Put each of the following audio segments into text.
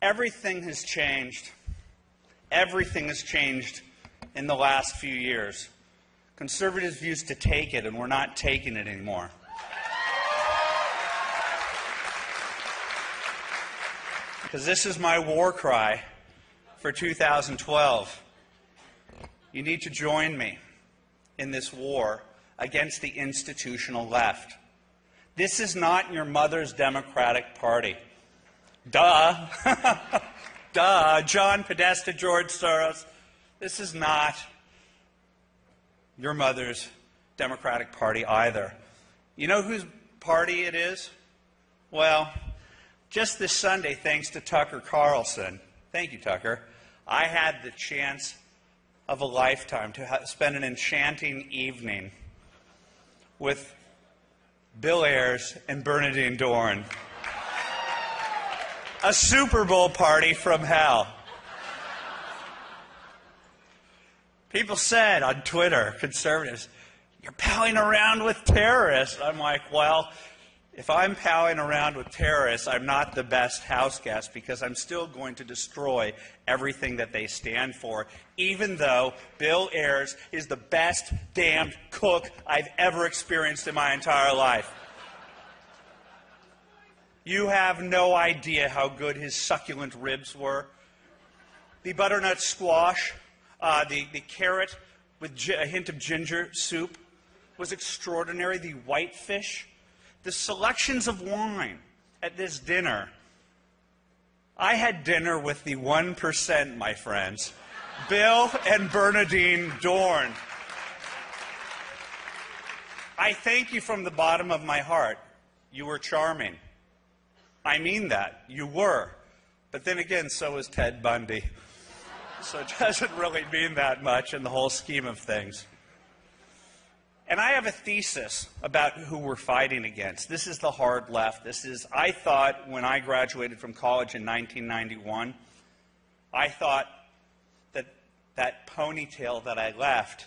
Everything has changed. Everything has changed in the last few years. Conservatives used to take it, and we're not taking it anymore. Because this is my war cry for 2012. You need to join me in this war against the institutional left. This is not your mother's Democratic Party. Duh. Duh. John Podesta, George Soros. This is not your mother's Democratic Party either. You know whose party it is? Well, just this Sunday, thanks to Tucker Carlson, thank you, Tucker, I had the chance of a lifetime to spend an enchanting evening with Bill Ayers and Bernadine Dorn. A Super Bowl party from hell. People said on Twitter, conservatives, you're palling around with terrorists. I'm like, well, if I'm palling around with terrorists, I'm not the best house guest because I'm still going to destroy everything that they stand for, even though Bill Ayers is the best damned cook I've ever experienced in my entire life. You have no idea how good his succulent ribs were. The butternut squash, the carrot with a hint of ginger soup was extraordinary. The whitefish, the selections of wine at this dinner. I had dinner with the 1%, my friends. Bill and Bernadine Dorn. I thank you from the bottom of my heart. You were charming. I mean that. You were. But then again, so is Ted Bundy. So it doesn't really mean that much in the whole scheme of things. And I have a thesis about who we're fighting against. This is the hard left. I thought when I graduated from college in 1991, I thought that ponytail that I left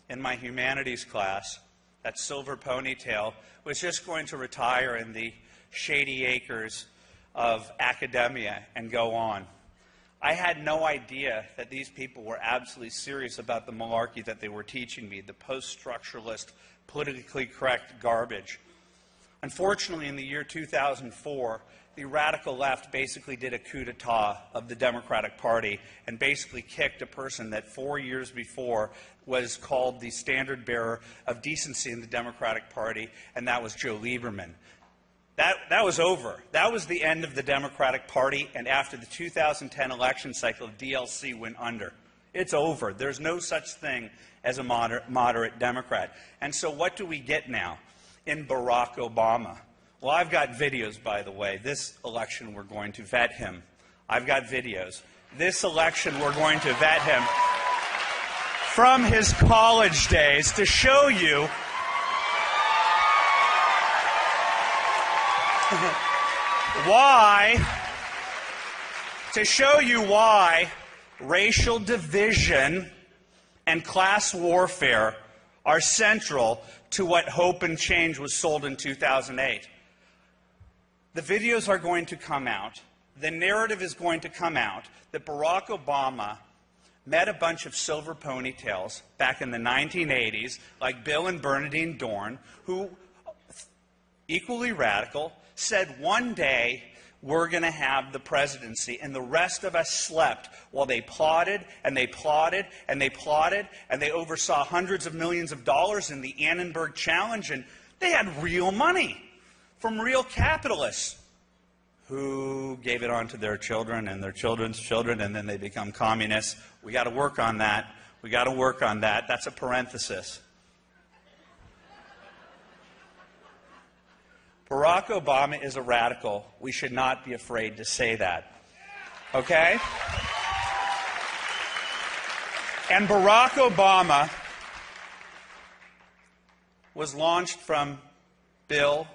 in my humanities class, that silver ponytail, was just going to retire in the shady acres of academia and go on. I had no idea that these people were absolutely serious about the malarkey that they were teaching me, the post-structuralist, politically correct garbage. Unfortunately, in the year 2004, the radical left basically did a coup d'etat of the Democratic Party and basically kicked a person that 4 years before was called the standard bearer of decency in the Democratic Party, and that was Joe Lieberman. That was over. That was the end of the Democratic Party, and after the 2010 election cycle, DLC went under. It's over. There's no such thing as a moderate Democrat. And so what do we get now in Barack Obama? Well, I've got videos, by the way. This election, we're going to vet him. I've got videos. This election, we're going to vet him from his college days to show you why racial division and class warfare are central to what Hope and Change was sold in 2008. The videos are going to come out. The narrative is going to come out that Barack Obama met a bunch of silver ponytails back in the 1980s, like Bill and Bernadine Dorn, who, equally radical, said one day we're going to have the presidency, and the rest of us slept while they plotted and they plotted and they plotted, and they oversaw hundreds of millions of dollars in the Annenberg Challenge, and they had real money from real capitalists who gave it on to their children and their children's children, and then they become communists. We got to work on that. We got to work on that. That's a parenthesis. Barack Obama is a radical. We should not be afraid to say that. Okay? And Barack Obama was launched from Bill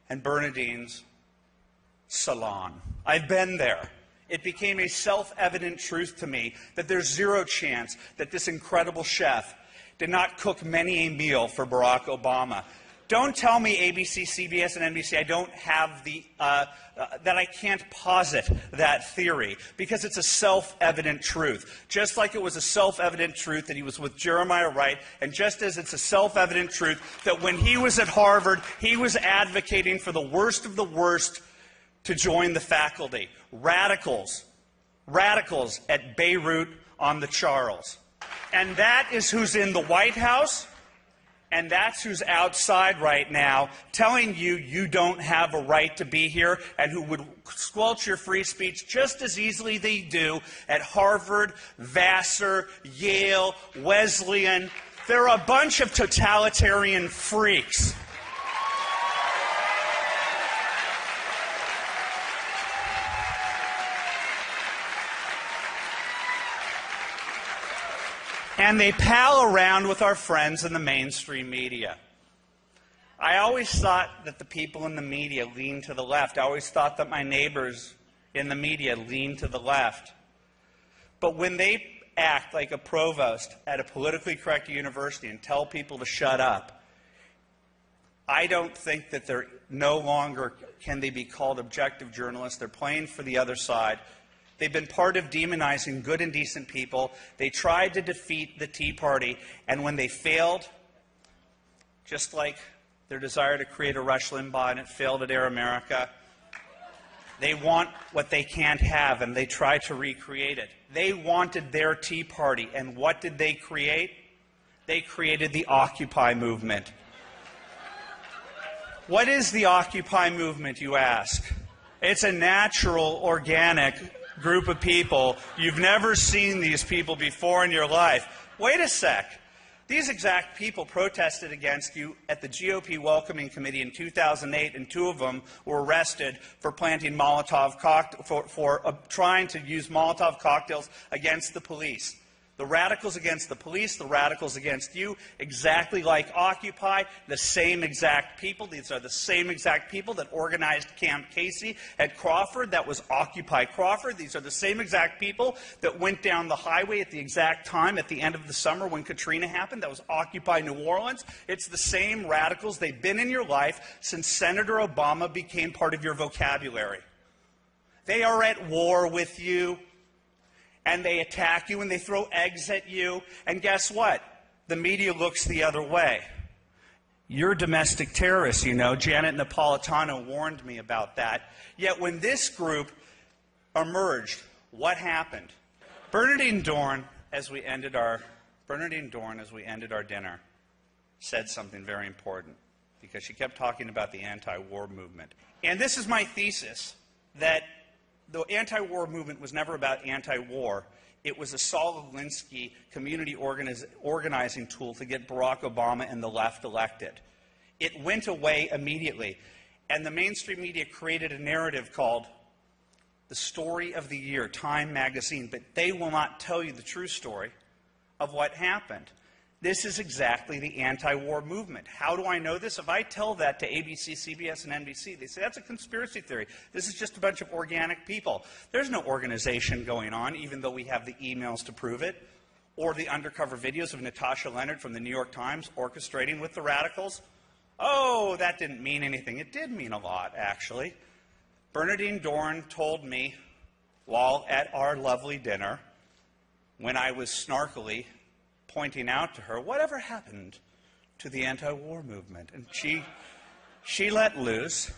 and Bernadine's salon. I've been there. It became a self-evident truth to me that there's zero chance that this incredible chef did not cook many a meal for Barack Obama. Don't tell me ABC, CBS, and NBC I don't have the, that I can't posit that theory, because it's a self-evident truth. Just like it was a self-evident truth that he was with Jeremiah Wright, and just as it's a self-evident truth that when he was at Harvard, he was advocating for the worst of the worst to join the faculty. Radicals at Beirut on the Charles. And that is who's in the White House. And that's who's outside right now telling you you don't have a right to be here, and who would squelch your free speech just as easily they do at Harvard, Vassar, Yale, Wesleyan. They're a bunch of totalitarian freaks. And they pal around with our friends in the mainstream media. I always thought that the people in the media leaned to the left. I always thought that my neighbors in the media leaned to the left. But when they act like a provost at a politically correct university and tell people to shut up, I don't think that they're no longer can they be called objective journalists. They're playing for the other side. They've been part of demonizing good and decent people. They tried to defeat the Tea Party, and when they failed, just like their desire to create a Rush Limbaugh and it failed at Air America, they want what they can't have, and they try to recreate it. They wanted their Tea Party, and what did they create? They created the Occupy movement. What is the Occupy movement, you ask? It's a natural, organic group of people. You've never seen these people before in your life. Wait a sec. These exact people protested against you at the GOP Welcoming Committee in 2008, and two of them were arrested for planting Molotov trying to use Molotov cocktails against the police. The radicals against the police, the radicals against you, exactly like Occupy, the same exact people. These are the same exact people that organized Camp Casey at Crawford. That was Occupy Crawford. These are the same exact people that went down the highway at the exact time at the end of the summer when Katrina happened. That was Occupy New Orleans. It's the same radicals. They've been in your life since Senator Obama became part of your vocabulary. They are at war with you. And they attack you, and they throw eggs at you. And guess what? The media looks the other way. You're domestic terrorists, you know. Janet Napolitano warned me about that. Yet when this group emerged, what happened? Bernardine Dorn, as we ended our dinner, said something very important, because she kept talking about the anti-war movement. And this is my thesis, that the anti-war movement was never about anti-war. It was a Saul Alinsky community organizing tool to get Barack Obama and the left elected. It went away immediately. And the mainstream media created a narrative called The Story of the Year, Time magazine. But they will not tell you the true story of what happened. This is exactly the anti-war movement. How do I know this? If I tell that to ABC, CBS, and NBC, they say, that's a conspiracy theory. This is just a bunch of organic people. There's no organization going on, even though we have the emails to prove it, or the undercover videos of Natasha Leonard from the New York Times orchestrating with the radicals. Oh, that didn't mean anything. It did mean a lot, actually. Bernardine Dorn told me while at our lovely dinner, when I was snarkily pointing out to her, whatever happened to the anti-war movement? And she let loose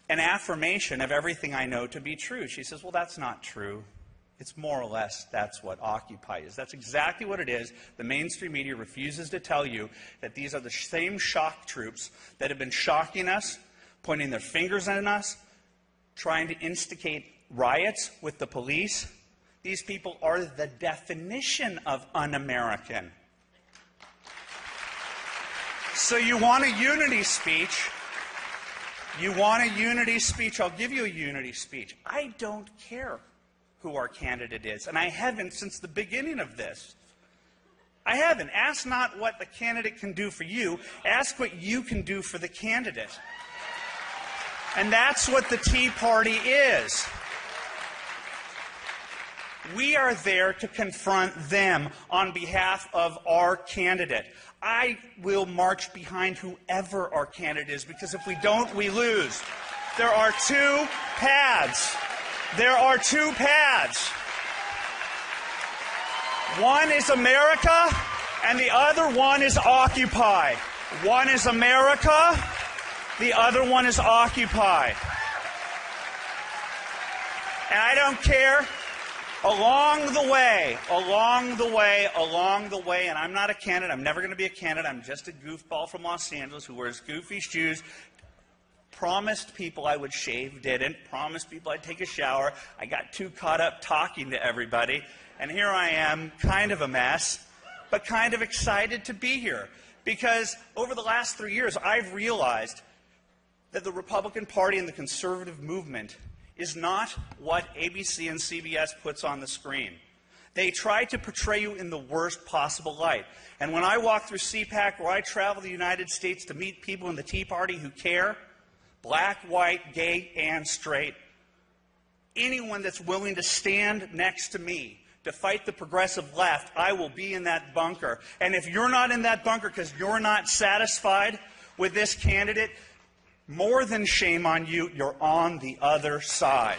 an affirmation of everything I know to be true. She says, well, that's not true. It's more or less that's what Occupy is. That's exactly what it is. The mainstream media refuses to tell you that these are the same shock troops that have been shocking us, pointing their fingers at us, trying to instigate riots with the police. These people are the definition of un-American. So you want a unity speech? You want a unity speech? I'll give you a unity speech. I don't care who our candidate is, and I haven't since the beginning of this. I haven't. Ask not what the candidate can do for you. Ask what you can do for the candidate. And that's what the Tea Party is. We are there to confront them on behalf of our candidate. I will march behind whoever our candidate is, because if we don't, we lose. There are two paths. There are two paths. One is America, and the other one is Occupy. One is America, the other one is Occupy. And I don't care. Along the way, and I'm not a candidate, I'm never going to be a candidate, I'm just a goofball from Los Angeles who wears goofy shoes, promised people I would shave, didn't, promised people I'd take a shower, I got too caught up talking to everybody, and here I am, kind of a mess, but kind of excited to be here, because over the last 3 years I've realized that the Republican Party and the conservative movement is not what ABC and CBS puts on the screen. They try to portray you in the worst possible light. And when I walk through CPAC, or I travel the United States to meet people in the Tea Party who care, black, white, gay, and straight, anyone that's willing to stand next to me to fight the progressive left, I will be in that bunker. And if you're not in that bunker because you're not satisfied with this candidate, more than shame on you, you're on the other side.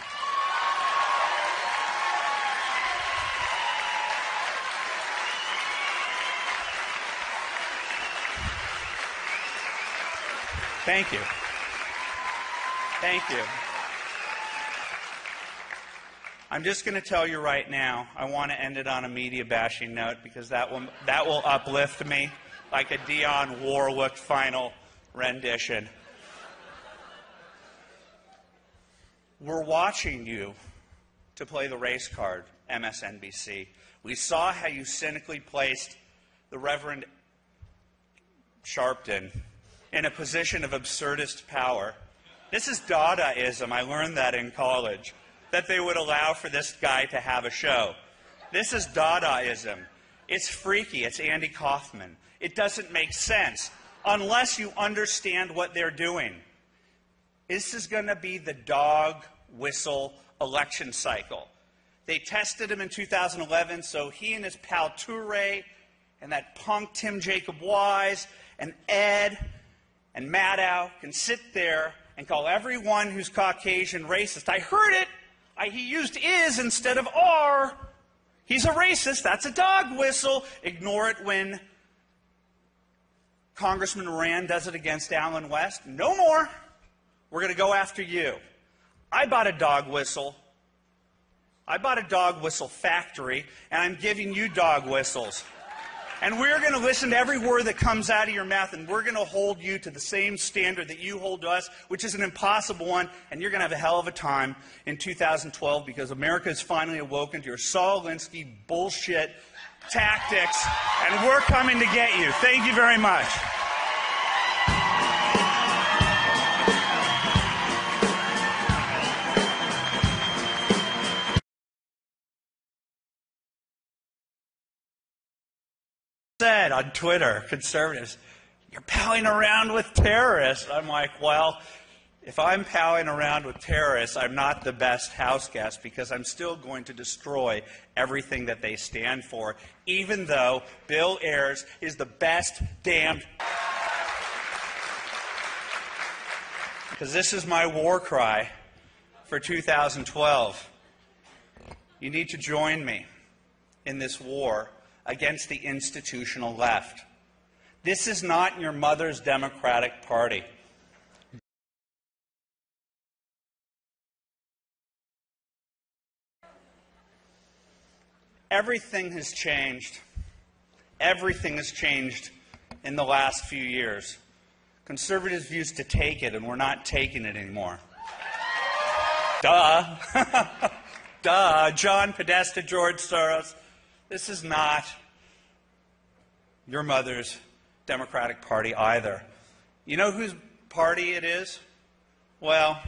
Thank you. Thank you. I'm just going to tell you right now, I want to end it on a media bashing note, because that will uplift me like a Dionne Warwick final rendition. We're watching you to play the race card, MSNBC. We saw how you cynically placed the Reverend Sharpton in a position of absurdist power. This is Dadaism. I learned that in college, that they would allow for this guy to have a show. This is Dadaism. It's freaky. It's Andy Kaufman. It doesn't make sense unless you understand what they're doing. This is going to be the dog whistle election cycle. They tested him in 2011, so he and his pal Toure and that punk Tim Jacob Wise and Ed and Maddow can sit there and call everyone who's Caucasian racist. I heard it. He used is instead of are. He's a racist. That's a dog whistle. Ignore it when Congressman Rand does it against Allen West. No more. We're going to go after you. I bought a dog whistle. I bought a dog whistle factory, and I'm giving you dog whistles. And we're going to listen to every word that comes out of your mouth, and we're going to hold you to the same standard that you hold to us, which is an impossible one, and you're going to have a hell of a time in 2012, because America has finally awoken to your Saul Alinsky bullshit tactics, and we're coming to get you. Thank you very much. Said on Twitter, conservatives, you're palling around with terrorists. I'm like, well, if I'm palling around with terrorists, I'm not the best house guest, because I'm still going to destroy everything that they stand for, even though Bill Ayers is the best damned. Because this is my war cry for 2012. You need to join me in this war against the institutional left. This is not your mother's Democratic Party. Everything has changed. Everything has changed in the last few years. Conservatives used to take it, and we're not taking it anymore. Duh. Duh. John Podesta, George Soros. This is not your mother's Democratic Party either. You know whose party it is? Well,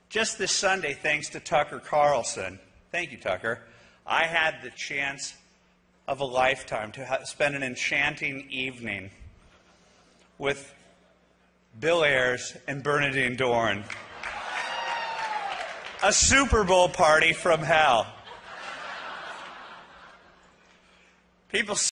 just this Sunday, thanks to Tucker Carlson, thank you, Tucker, I had the chance of a lifetime to spend an enchanting evening with Bill Ayers and Bernadine Dorn. A Super Bowl party from hell. People